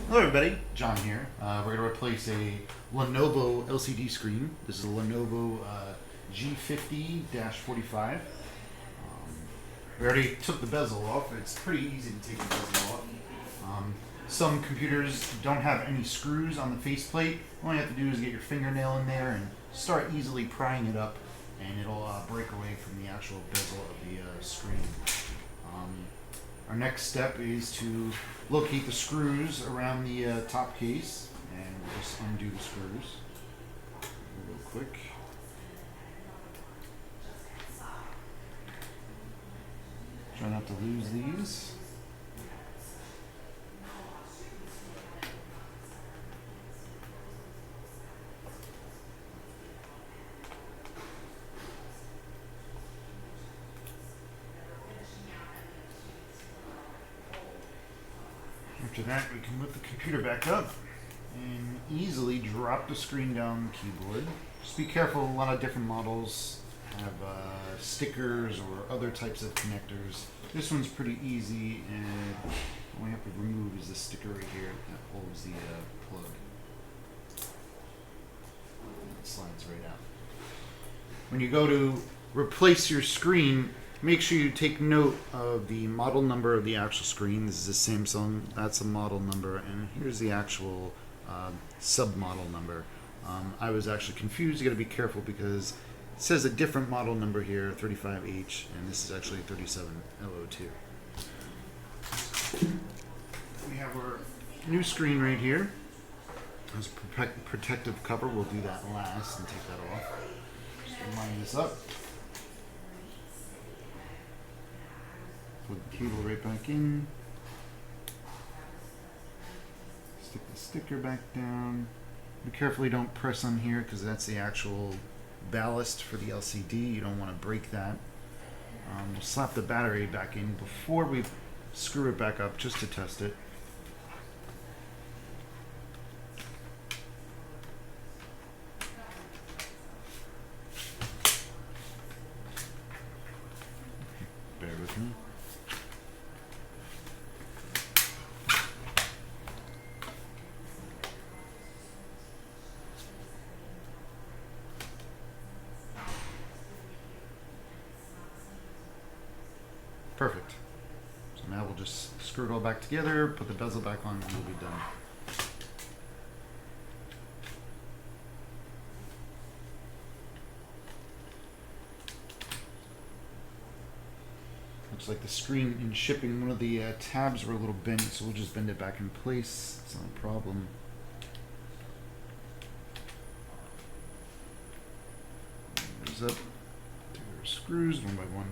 Hello everybody, John here. We're going to replace a Lenovo LCD screen. This is a Lenovo G50-45. We already took the bezel off. It's pretty easy to take the bezel off. Some computers don't have any screws on the faceplate. All you have to do is get your fingernail in there and start easily prying it up, and it'll break away from the actual bezel of the screen. Our next step is to locate the screws around the top case, and we'll just undo the screws real quick. Try not to lose these. After that, we can lift the computer back up and easily drop the screen down the keyboard. Just be careful, a lot of different models have stickers or other types of connectors. This one's pretty easy, and all we have to remove is the sticker right here that holds the plug. And it slides right out. When you go to replace your screen, make sure you take note of the model number of the actual screen. This is a Samsung, that's a model number, and here's the actual sub-model number. I was actually confused. You gotta be careful because it says a different model number here, 35H, and this is actually 37L02. We have our new screen right here. There's a protective cover. We'll do that last and take that off. Just line this up. Put the cable right back in. Stick the sticker back down. Be careful you don't press on here because that's the actual ballast for the LCD. You don't want to break that. We'll slap the battery back in before we screw it back up just to test it. Bear with me. Perfect. So now we'll just screw it all back together, put the bezel back on, and we'll be done. Looks like the screen in shipping, one of the tabs were a little bent, so we'll just bend it back in place. It's not a problem. There's up. Take our screws one by one.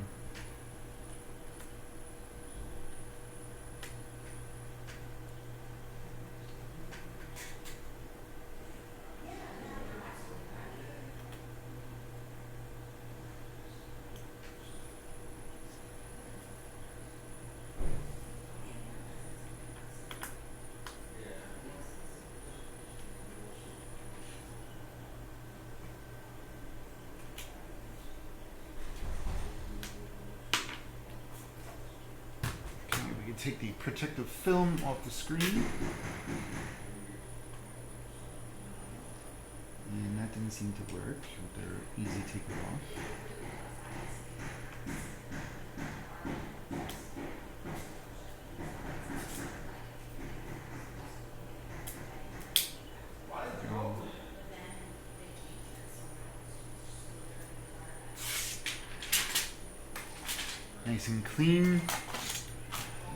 Take the protective film off the screen. And that didn't seem to work, but they're easy to take off. Nice and clean.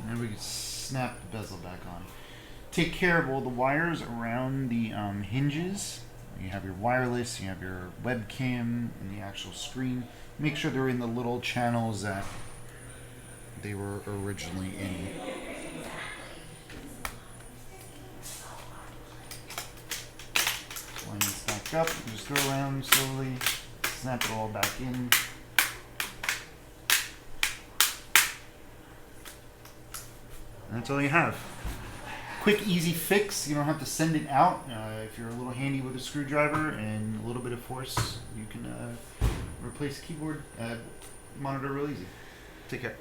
And then we can snap the bezel back on. Take care of all the wires around the hinges. You have your wireless, you have your webcam, and the actual screen. Make sure they're in the little channels that they were originally in. Line this back up, just go around slowly, snap it all back in. And that's all you have. Quick, easy fix. You don't have to send it out. If you're a little handy with a screwdriver and a little bit of force, you can replace a keyboard monitor real easy. Take care.